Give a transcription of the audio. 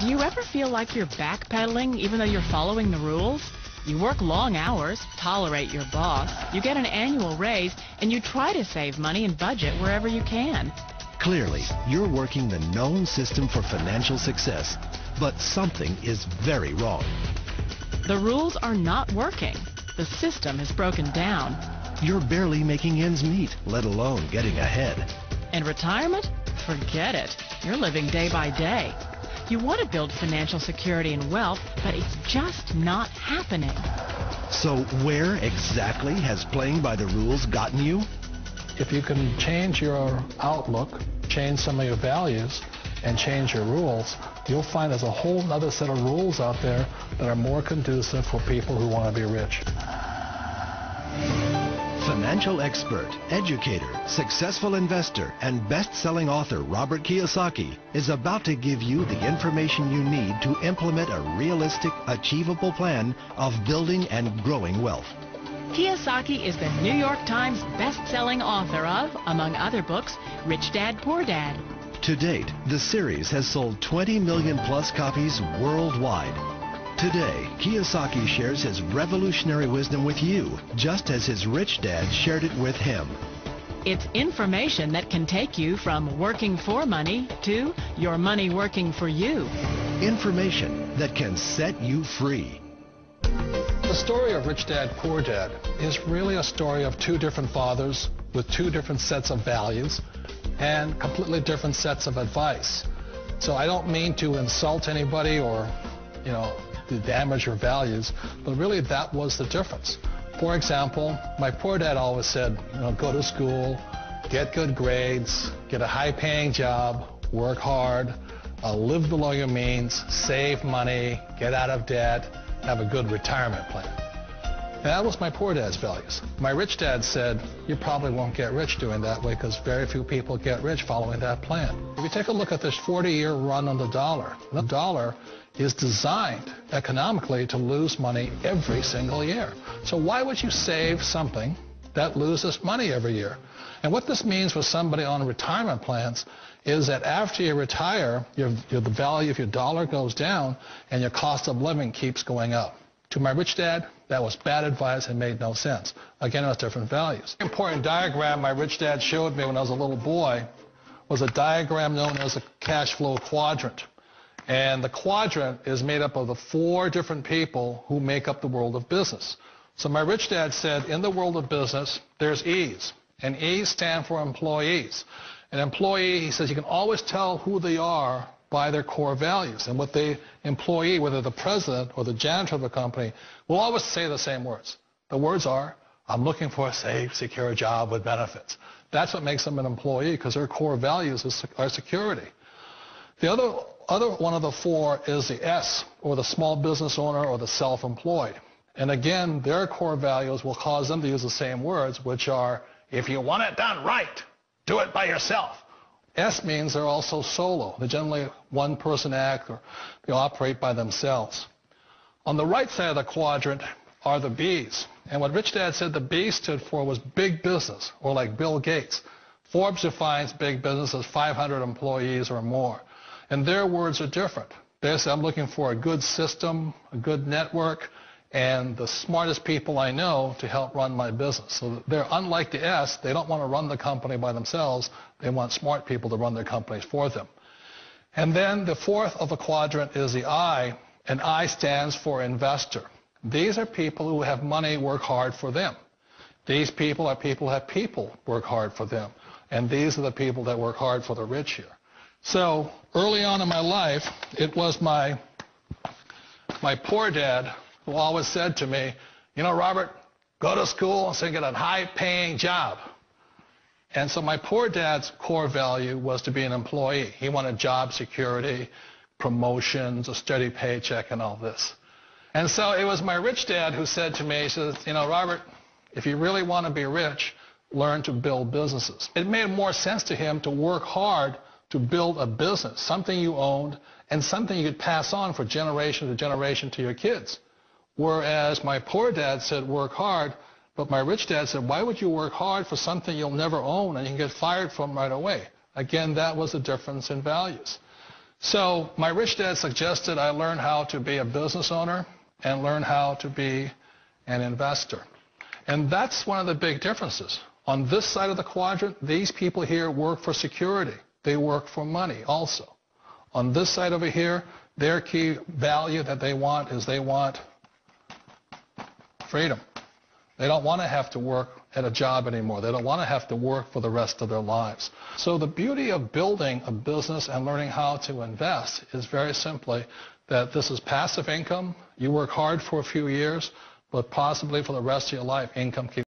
Do you ever feel like you're backpedaling even though you're following the rules? You work long hours, tolerate your boss, you get an annual raise, and you try to save money and budget wherever you can. Clearly, you're working the known system for financial success, but something is very wrong. The rules are not working. The system is broken down. You're barely making ends meet, let alone getting ahead. And retirement? Forget it. You're living day by day. You want to build financial security and wealth, but it's just not happening. So where exactly has playing by the rules gotten you? If you can change your outlook, change some of your values, and change your rules, you'll find there's a whole other set of rules out there that are more conducive for people who want to be rich. Financial expert, educator, successful investor, and best-selling author Robert Kiyosaki is about to give you the information you need to implement a realistic, achievable plan of building and growing wealth. Kiyosaki is the New York Times best-selling author of, among other books, Rich Dad, Poor Dad. To date, the series has sold 20 million plus copies worldwide. Today, Kiyosaki shares his revolutionary wisdom with you, just as his rich dad shared it with him. It's information that can take you from working for money to your money working for you. Information that can set you free. The story of Rich Dad, Poor Dad is really a story of two different fathers with two different sets of values and completely different sets of advice. So I don't mean to insult anybody or, to damage your values, but really that was the difference. For example, my poor dad always said, go to school, get good grades, get a high-paying job, work hard, live below your means, save money, get out of debt, have a good retirement plan. And that was my poor dad's values. My rich dad said, you probably won't get rich doing that way because very few people get rich following that plan. If you take a look at this 40-year run on the dollar is designed economically to lose money every single year. So why would you save something that loses money every year? And what this means for somebody on retirement plans is that after you retire, the value of your dollar goes down and your cost of living keeps going up. To my rich dad, that was bad advice and made no sense. Again, it was different values. An important diagram my rich dad showed me when I was a little boy was a diagram known as a cash flow quadrant. And the quadrant is made up of the four different people who make up the world of business. So my rich dad said, in the world of business, there's E's. And E's stand for employees. An employee, he says, you can always tell who they are by their core values. And what the employee, whether the president or the janitor of the company, will always say the same words. The words are, I'm looking for a safe, secure job with benefits. That's what makes them an employee, because their core values are security. The other one of the four is the S, or the small business owner or the self-employed. And again, their core values will cause them to use the same words, which are, if you want it done right, do it by yourself. S means they're also solo. They're generally one-person act, or they operate by themselves. On the right side of the quadrant are the B's. And what Rich Dad said the B stood for was big business, or like Bill Gates. Forbes defines big business as 500 employees or more. And their words are different. They say, I'm looking for a good system, a good network, and the smartest people I know to help run my business. So they're unlike the S. They don't want to run the company by themselves. They want smart people to run their companies for them. And then the fourth of the quadrant is the I, and I stands for investor. These are people who have money work hard for them. These people are people who have people work hard for them. And these are the people that work hard for the rich here. So early on in my life, it was my poor dad who always said to me, Robert, go to school and get a high-paying job. And so my poor dad's core value was to be an employee. He wanted job security, promotions, a steady paycheck, and all this. And so it was my rich dad who said to me, he says, Robert, if you really want to be rich, learn to build businesses. It made more sense to him to work hard to build a business, something you owned and something you could pass on for generation to generation to your kids. Whereas my poor dad said work hard, but my rich dad said, why would you work hard for something you'll never own and you can get fired from right away? Again, that was a difference in values. So my rich dad suggested I learn how to be a business owner and learn how to be an investor. And that's one of the big differences. On this side of the quadrant, these people here work for security. They work for money also. On this side over here, their key value that they want is they want freedom. They don't want to have to work at a job anymore. They don't want to have to work for the rest of their lives. So the beauty of building a business and learning how to invest is very simply that this is passive income. You work hard for a few years, but possibly for the rest of your life, income keeps